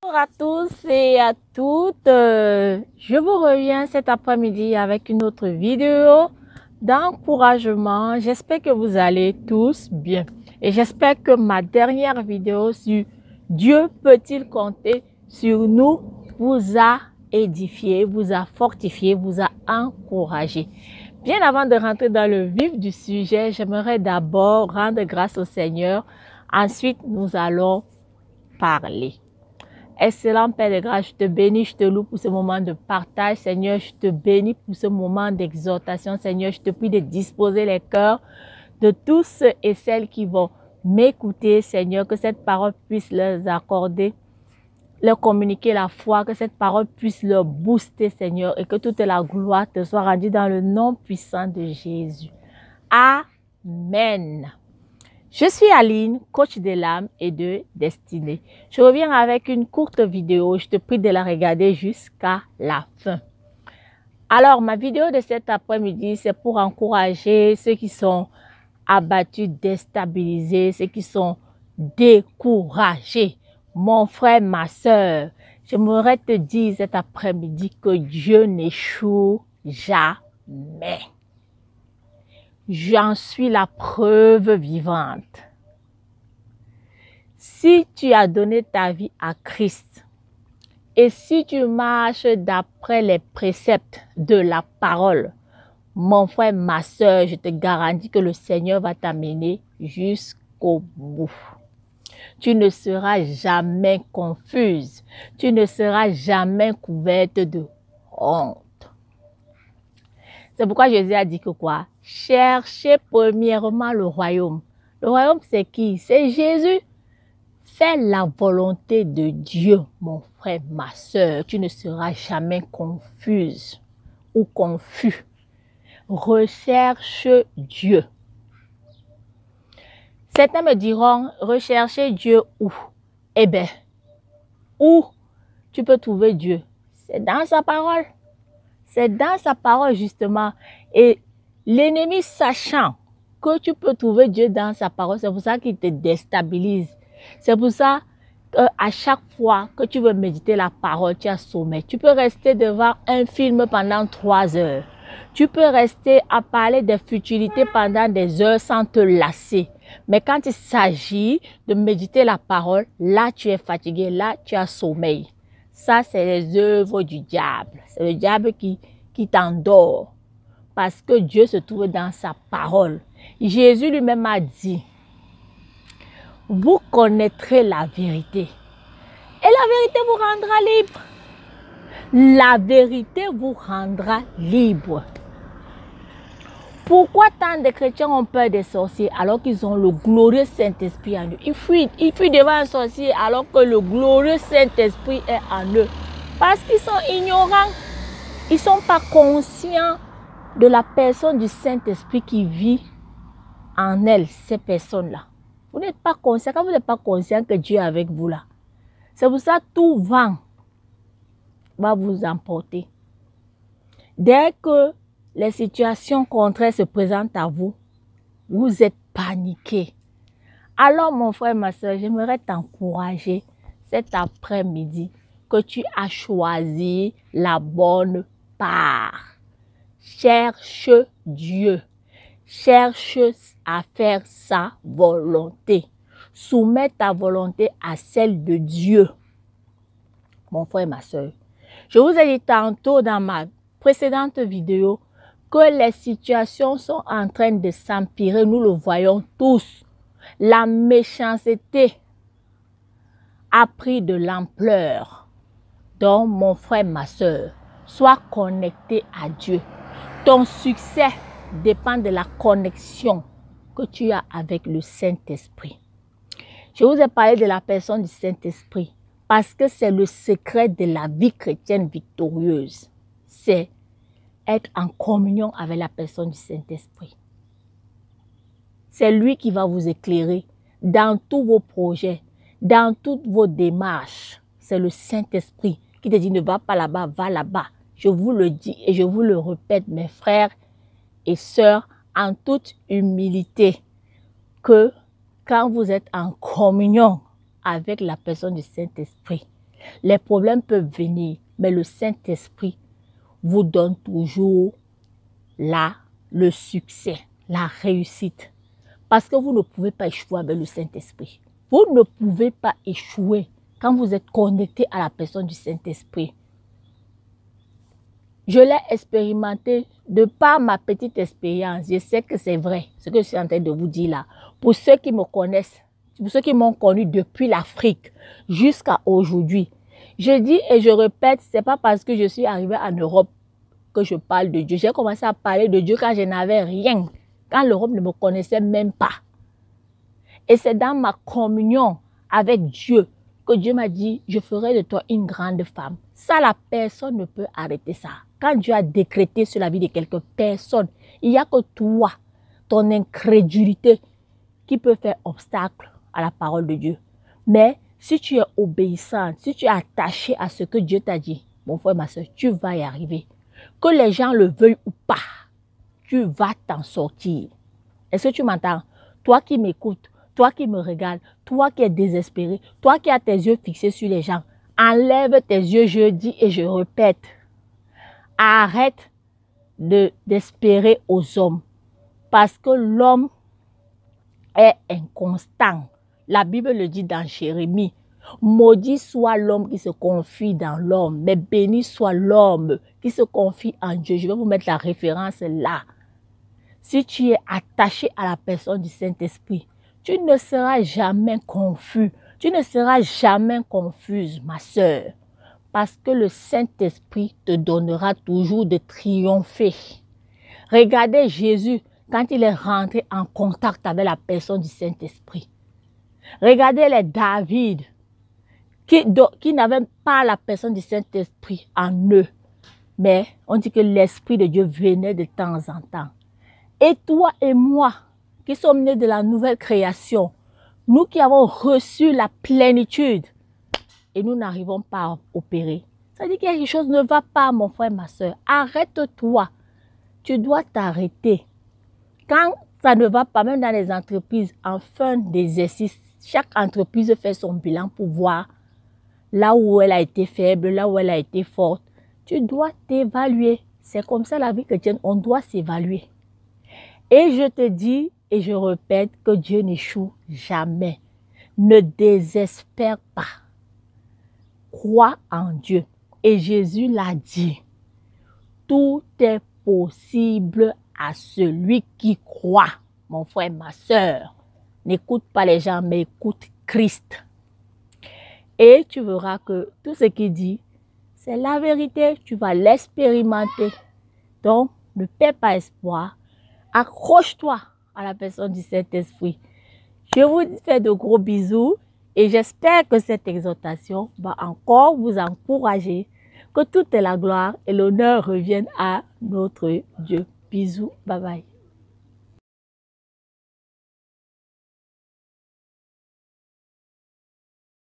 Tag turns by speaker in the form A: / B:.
A: Bonjour à tous et à toutes. Je vous reviens cet après-midi avec une autre vidéo d'encouragement. J'espère que vous allez tous bien. Et j'espère que ma dernière vidéo sur Dieu peut-il compter sur nous vous a édifié, vous a fortifié, vous a encouragé. Bien avant de rentrer dans le vif du sujet, j'aimerais d'abord rendre grâce au Seigneur. Ensuite, nous allons parler. Excellent Père de grâce, je te bénis, je te loue pour ce moment de partage. Seigneur, je te bénis pour ce moment d'exhortation. Seigneur, je te prie de disposer les cœurs de tous ceux et celles qui vont m'écouter. Seigneur, que cette parole puisse leur accorder, leur communiquer la foi, que cette parole puisse leur booster, Seigneur, et que toute la gloire te soit rendue dans le nom puissant de Jésus. Amen. Je suis Aline, coach de l'âme et de destinée. Je reviens avec une courte vidéo. Je te prie de la regarder jusqu'à la fin. Alors, ma vidéo de cet après-midi, c'est pour encourager ceux qui sont abattus, déstabilisés, ceux qui sont découragés. Mon frère, ma soeur, j'aimerais te dire cet après-midi que Dieu n'échoue jamais. J'en suis la preuve vivante. Si tu as donné ta vie à Christ et si tu marches d'après les préceptes de la parole, mon frère, ma soeur, je te garantis que le Seigneur va t'amener jusqu'au bout. Tu ne seras jamais confuse. Tu ne seras jamais couverte de honte. C'est pourquoi Jésus a dit que quoi? Cherchez premièrement le royaume. Le royaume, c'est qui? C'est Jésus. Fais la volonté de Dieu, mon frère, ma soeur. Tu ne seras jamais confuse ou confus. Recherche Dieu. Certains me diront, rechercher Dieu où? Eh bien, où tu peux trouver Dieu? C'est dans sa parole. C'est dans sa parole justement. Et l'ennemi sachant que tu peux trouver Dieu dans sa parole, c'est pour ça qu'il te déstabilise. C'est pour ça qu'à chaque fois que tu veux méditer la parole, tu as sommeil. Tu peux rester devant un film pendant 3 heures. Tu peux rester à parler des futilités pendant des heures sans te lasser. Mais quand il s'agit de méditer la parole, là tu es fatigué, là tu as sommeil. Ça, c'est les œuvres du diable. C'est le diable qui t'endort. Parce que Dieu se trouve dans sa parole. Jésus lui-même a dit, vous connaîtrez la vérité. Et la vérité vous rendra libre. La vérité vous rendra libre. Pourquoi tant de chrétiens ont peur des sorciers alors qu'ils ont le glorieux Saint-Esprit en eux? Ils fuient devant un sorcier alors que le glorieux Saint-Esprit est en eux. Parce qu'ils sont ignorants. Ils ne sont pas conscients de la personne du Saint-Esprit qui vit en elles, ces personnes-là. Vous n'êtes pas conscient. Quand vous n'êtes pas conscient que Dieu est avec vous là, c'est pour ça que tout vent va vous emporter. Dès que les situations contraires se présentent à vous, vous êtes paniqué. Alors mon frère, ma soeur, j'aimerais t'encourager cet après-midi que tu as choisi la bonne part. Cherche Dieu. Cherche à faire sa volonté. Soumets ta volonté à celle de Dieu. Mon frère, ma soeur, je vous ai dit tantôt dans ma précédente vidéo que les situations sont en train de s'empirer. Nous le voyons tous. La méchanceté a pris de l'ampleur. Donc, mon frère, ma soeur, sois connecté à Dieu. Ton succès dépend de la connexion que tu as avec le Saint-Esprit. Je vous ai parlé de la personne du Saint-Esprit parce que c'est le secret de la vie chrétienne victorieuse. C'est être en communion avec la personne du Saint-Esprit. C'est lui qui va vous éclairer dans tous vos projets, dans toutes vos démarches. C'est le Saint-Esprit qui te dit ne va pas là-bas, va là-bas. Je vous le dis et je vous le répète, mes frères et sœurs, en toute humilité, que quand vous êtes en communion avec la personne du Saint-Esprit, Les problèmes peuvent venir, mais le Saint-Esprit vous donne toujours le succès, la réussite. Parce que vous ne pouvez pas échouer avec le Saint-Esprit. Vous ne pouvez pas échouer quand vous êtes connecté à la personne du Saint-Esprit. Je l'ai expérimenté de par ma petite expérience. Je sais que c'est vrai, ce que je suis en train de vous dire là. Pour ceux qui me connaissent, pour ceux qui m'ont connu depuis l'Afrique jusqu'à aujourd'hui, je dis et je répète, c'est pas parce que je suis arrivée en Europe que je parle de Dieu. J'ai commencé à parler de Dieu quand je n'avais rien, quand l'Europe ne me connaissait même pas. Et c'est dans ma communion avec Dieu que Dieu m'a dit, je ferai de toi une grande femme. Ça, la personne ne peut arrêter ça. Quand Dieu a décrété sur la vie de quelques personnes, il n'y a que toi, ton incrédulité, qui peut faire obstacle à la parole de Dieu. Mais si tu es obéissante, si tu es attaché à ce que Dieu t'a dit, mon frère, ma soeur, tu vas y arriver. Que les gens le veuillent ou pas, tu vas t'en sortir. Est-ce que tu m'entends? Toi qui m'écoutes, toi qui me regardes, toi qui es désespéré, toi qui as tes yeux fixés sur les gens, enlève tes yeux, je dis et je répète. Arrête d'espérer aux hommes parce que l'homme est inconstant. La Bible le dit dans Jérémie. Maudit soit l'homme qui se confie dans l'homme, mais béni soit l'homme qui se confie en Dieu. Je vais vous mettre la référence là. Si tu es attaché à la personne du Saint-Esprit, tu ne seras jamais confus. Tu ne seras jamais confuse, ma sœur. Parce que le Saint-Esprit te donnera toujours de triompher. Regardez Jésus quand il est rentré en contact avec la personne du Saint-Esprit. Regardez les David qui n'avaient pas la personne du Saint-Esprit en eux. Mais on dit que l'Esprit de Dieu venait de temps en temps. Et toi et moi, qui sommes nés de la nouvelle création, nous qui avons reçu la plénitude, et nous n'arrivons pas à opérer. Ça dit que quelque chose ne va pas, mon frère, ma soeur. Arrête-toi. Tu dois t'arrêter. Quand ça ne va pas, même dans les entreprises, en fin d'exercice, chaque entreprise fait son bilan pour voir là où elle a été faible, là où elle a été forte. Tu dois t'évaluer. C'est comme ça la vie chrétienne, on doit s'évaluer. Et je te dis et je répète que Dieu n'échoue jamais. Ne désespère pas. Crois en Dieu. Et Jésus l'a dit. Tout est possible à celui qui croit. Mon frère, ma soeur, n'écoute pas les gens, mais écoute Christ. Et tu verras que tout ce qu'il dit, c'est la vérité. Tu vas l'expérimenter. Donc, ne perds pas espoir. Accroche-toi à la personne du Saint-Esprit. Je vous fais de gros bisous et j'espère que cette exhortation va encore vous encourager, que toute la gloire et l'honneur reviennent à notre Dieu. Bisous, bye bye.